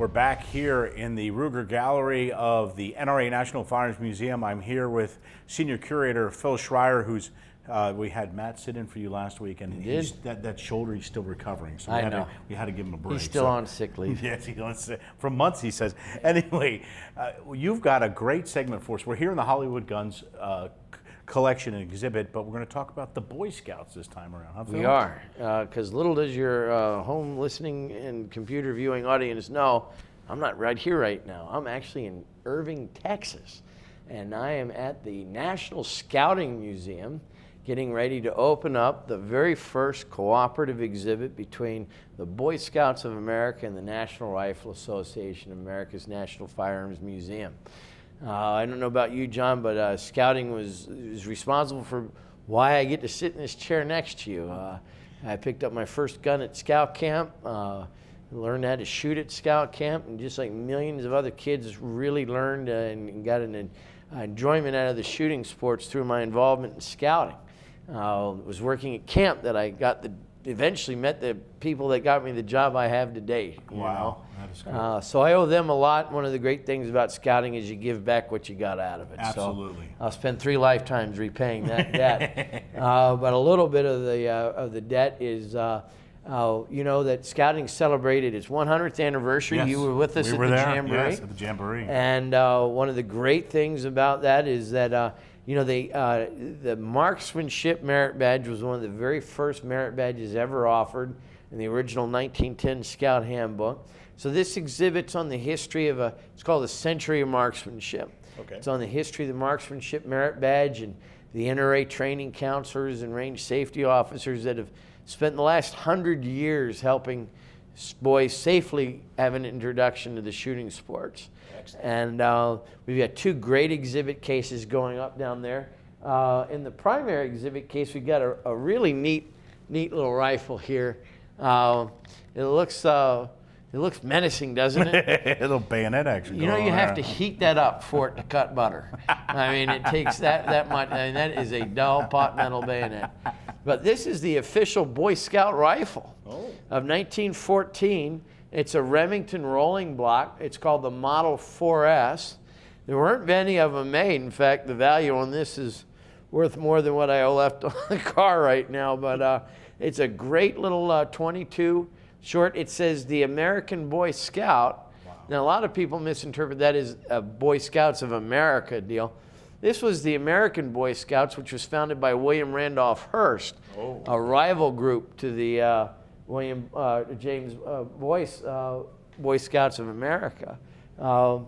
We're back here in the Ruger Gallery of the NRA National Firearms Museum. I'm here with Senior Curator Phil Schreier, who's we had Matt sit in for you last week, and that shoulder he's still recovering. So we had to give him a break. He's still on sick leave. Yes, he's on sick for months, he says. Anyway, you've got a great segment for us. We're here in the Hollywood Guns collection and exhibit, but we're going to talk about the Boy Scouts this time around. Huh, Phil? We are, because little does your home listening and computer viewing audience know, I'm not right here right now. I'm actually in Irvine, Texas, and I am at the National Scouting Museum, getting ready to open up the very first cooperative exhibit between the Boy Scouts of America and the National Rifle Association of America's National Firearms Museum. I don't know about you, John, but scouting was responsible for why I get to sit in this chair next to you. I picked up my first gun at scout camp, learned how to shoot at scout camp, and just like millions of other kids, really learned and got an enjoyment out of the shooting sports through my involvement in scouting. It was working at camp that I eventually met the people that got me the job I have today. Wow, that is cool. So I owe them a lot. One of the great things about scouting is you give back what you got out of it. Absolutely. So I'll spend 3 lifetimes repaying that debt. But a little bit of the debt is, you know, that scouting celebrated its 100th anniversary. Yes. You were with us We at were the there. Jamboree. Yes, at the Jamboree. And one of the great things about that is that you know, the Marksmanship merit badge was one of the very first merit badges ever offered in the original 1910 Scout Handbook. So this exhibit's on the history of it's called the Century of Marksmanship. Okay. It's on the history of the Marksmanship merit badge and the NRA training counselors and range safety officers that have spent the last 100 years helping boys safely have an introduction to the shooting sports. And we've got 2 great exhibit cases going up down there. In the primary exhibit case, we've got a really neat little rifle here. It looks menacing, doesn't it? A little bayonet action. You know, you have to heat that up for it to cut butter. I mean, it takes that much. I mean, that is a dull pot metal bayonet. But this is the official Boy Scout rifle of 1914. It's a Remington rolling block. It's called the Model 4S. There weren't many of them made. In fact, the value on this is worth more than what I owe left on the car right now. But it's a great little 22 short. It says the American Boy Scout. Wow. Now, a lot of people misinterpret that as a Boy Scouts of America deal. This was the American Boy Scouts, which was founded by William Randolph Hearst, a rival group to the William James Boy Scouts of America. So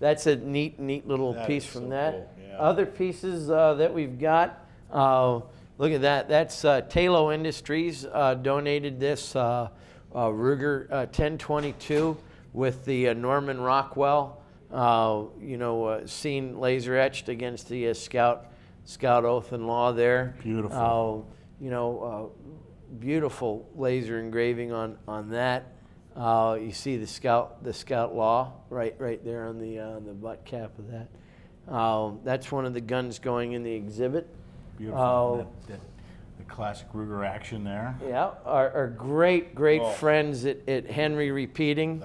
that's a neat little piece from that. Cool. Yeah. Other pieces that we've got, look at that. That's Talo Industries donated this Ruger 1022 with the Norman Rockwell, scene laser etched against the Scout Oath and Law there. Beautiful. Beautiful laser engraving on that. You see the Scout Law right there on the butt cap of that. That's one of the guns going in the exhibit. Beautiful. The classic Ruger action there. Yeah, our great friends at Henry Repeating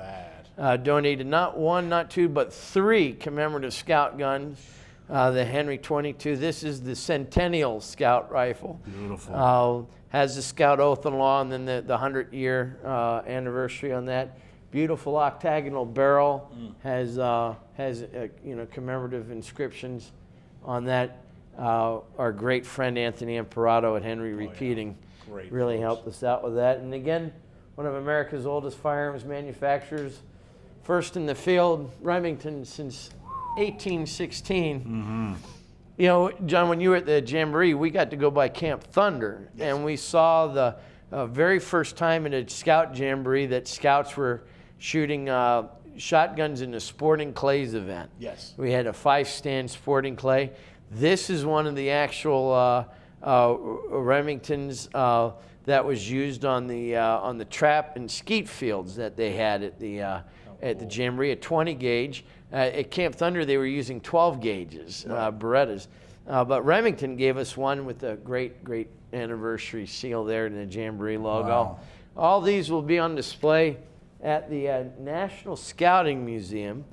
donated not 1, not 2, but 3 commemorative Scout guns. The Henry 22. This is the Centennial Scout rifle. Beautiful. Has the Scout Oath and Law, and then the 100-year anniversary on that. Beautiful octagonal barrel. Has commemorative inscriptions on that. Our great friend Anthony Imperato at Henry Repeating really helped us out with that. And again, one of America's oldest firearms manufacturers, first in the field, Remington since 1816. You know, John, when you were at the Jamboree, we got to go by Camp Thunder, and we saw the very first time in a Scout Jamboree that Scouts were shooting shotguns in a sporting clays event. Yes. We had a 5-stand sporting clay. This is one of the actual Remingtons that was used on the trap and skeet fields that they had at the Jamboree, a 20 gauge. At Camp Thunder, they were using 12 gauges, Berettas. But Remington gave us one with a great anniversary seal there and the Jamboree logo. Wow. All these will be on display at the National Scouting Museum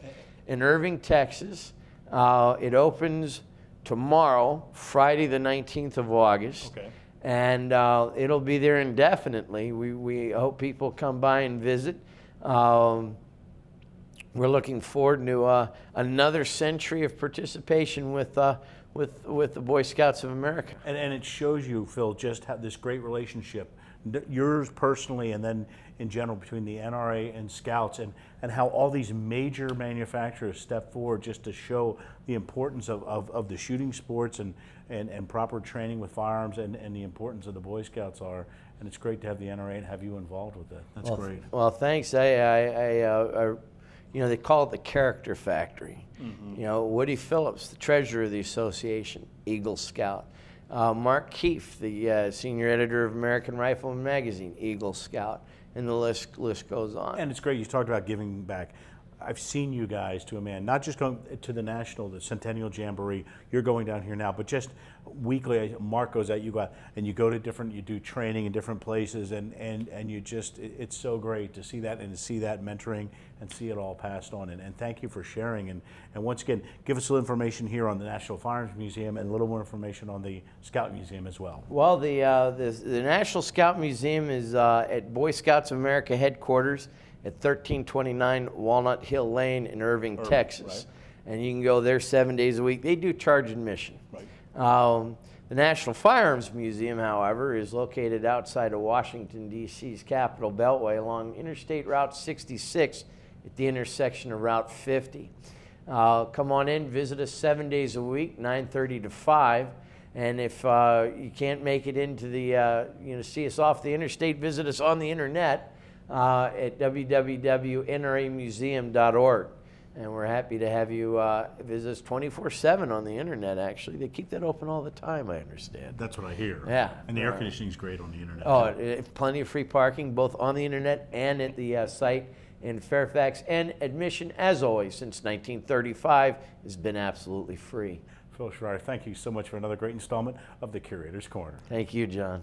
in Irvine, Texas. It opens tomorrow, Friday the 19th of August. Okay. And it'll be there indefinitely. We hope people come by and visit. We're looking forward to another century of participation with the Boy Scouts of America. And it shows you, Phil, just how this great relationship, yours personally and then in general between the NRA and Scouts, and how all these major manufacturers step forward just to show the importance of the shooting sports and proper training with firearms and the importance of the Boy Scouts are. And it's great to have the NRA and have you involved with that. That's great. Well, thanks. You know, they call it the Character Factory. You know, Woody Phillips, the treasurer of the association, Eagle Scout. Mark Keefe, the senior editor of American Rifleman magazine, Eagle Scout. And the list goes on. And it's great. You talked about giving back. I've seen you guys to a man, not just going to the Centennial Jamboree, you're going down here now, but just weekly, Mark goes out, you go out, and you go to you do training in different places, and you just, it's so great to see that and to see that mentoring and see it all passed on. And thank you for sharing. And once again, give us a little information here on the National Firearms Museum and a little more information on the Scout Museum as well. Well, the National Scout Museum is at Boy Scouts of America headquarters at 1329 Walnut Hill Lane in Irvine, Texas. Right. And you can go there 7 days a week. They do charge admission. Right. The National Firearms Museum, however, is located outside of Washington, D.C.'s Capitol Beltway along Interstate Route 66 at the intersection of Route 50. Come on in, visit us 7 days a week, 9:30 to 5. And if you can't make it into the, see us off the interstate, visit us on the internet at www.nramuseum.org. And we're happy to have you visit us 24/7 on the internet, actually. They keep that open all the time, I understand. That's what I hear. Yeah. And the air conditioning is great on the internet. Oh, plenty of free parking, both on the internet and at the site in Fairfax. And admission, as always, since 1935, has been absolutely free. Phil Schreier, thank you so much for another great installment of the Curator's Corner. Thank you, John.